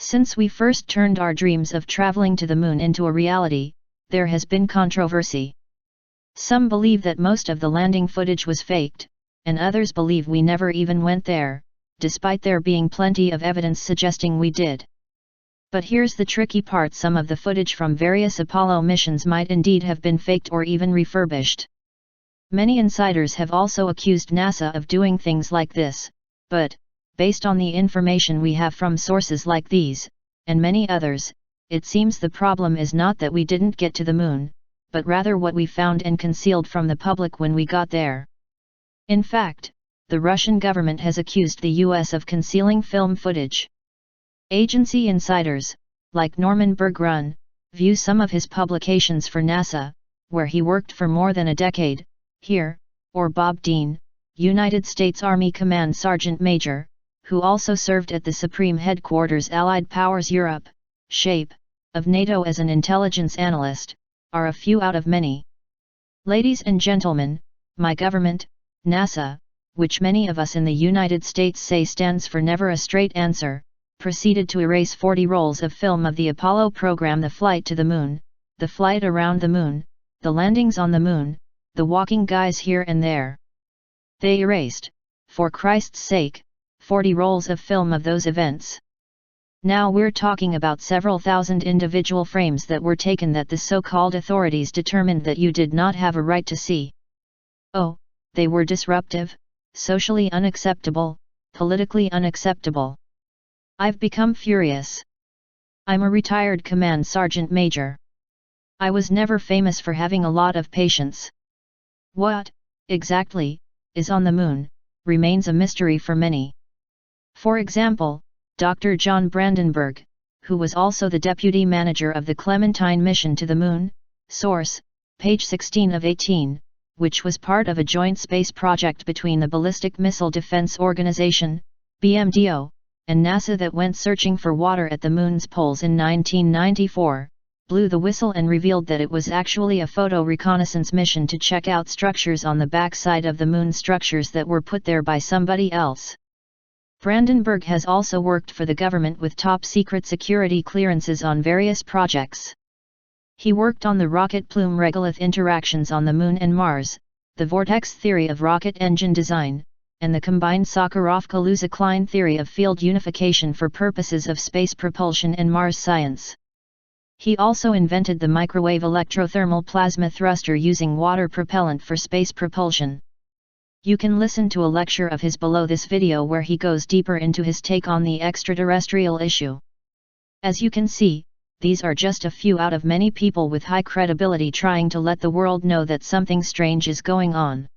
Since we first turned our dreams of traveling to the moon into a reality, there has been controversy. Some believe that most of the landing footage was faked, and others believe we never even went there, despite there being plenty of evidence suggesting we did. But here's the tricky part: some of the footage from various Apollo missions might indeed have been faked or even refurbished. Many insiders have also accused NASA of doing things like this, but, based on the information we have from sources like these, and many others, it seems the problem is not that we didn't get to the moon, but rather what we found and concealed from the public when we got there. In fact, the Russian government has accused the US of concealing film footage. Agency insiders, like Norman Bergrun, view some of his publications for NASA, where he worked for more than a decade, here, or Bob Dean, United States Army Command Sergeant Major, who also served at the Supreme Headquarters Allied Powers Europe, SHAPE, of NATO as an intelligence analyst, are a few out of many. Ladies and gentlemen, my government, NASA, which many of us in the United States say stands for Never a Straight Answer, proceeded to erase 40 rolls of film of the Apollo program: the flight to the moon, the flight around the moon, the landings on the moon, the walking guys here and there. They erased, for Christ's sake, 40 rolls of film of those events. Now we're talking about several thousand individual frames that were taken that the so-called authorities determined that you did not have a right to see. Oh, they were disruptive, socially unacceptable, politically unacceptable. I've become furious. I'm a retired command sergeant major. I was never famous for having a lot of patience. What, exactly, is on the moon, remains a mystery for many. For example, Dr. John Brandenburg, who was also the deputy manager of the Clementine mission to the moon, source, page 16 of 18, which was part of a joint space project between the Ballistic Missile Defense Organization, BMDO, and NASA that went searching for water at the moon's poles in 1994, blew the whistle and revealed that it was actually a photo reconnaissance mission to check out structures on the backside of the moon, structures that were put there by somebody else. Brandenburg has also worked for the government with top-secret security clearances on various projects. He worked on the rocket plume regolith interactions on the Moon and Mars, the vortex theory of rocket engine design, and the combined Sakharov-Kaluza-Klein theory of field unification for purposes of space propulsion and Mars science. He also invented the microwave electrothermal plasma thruster using water propellant for space propulsion. You can listen to a lecture of his below this video where he goes deeper into his take on the extraterrestrial issue. As you can see, these are just a few out of many people with high credibility trying to let the world know that something strange is going on.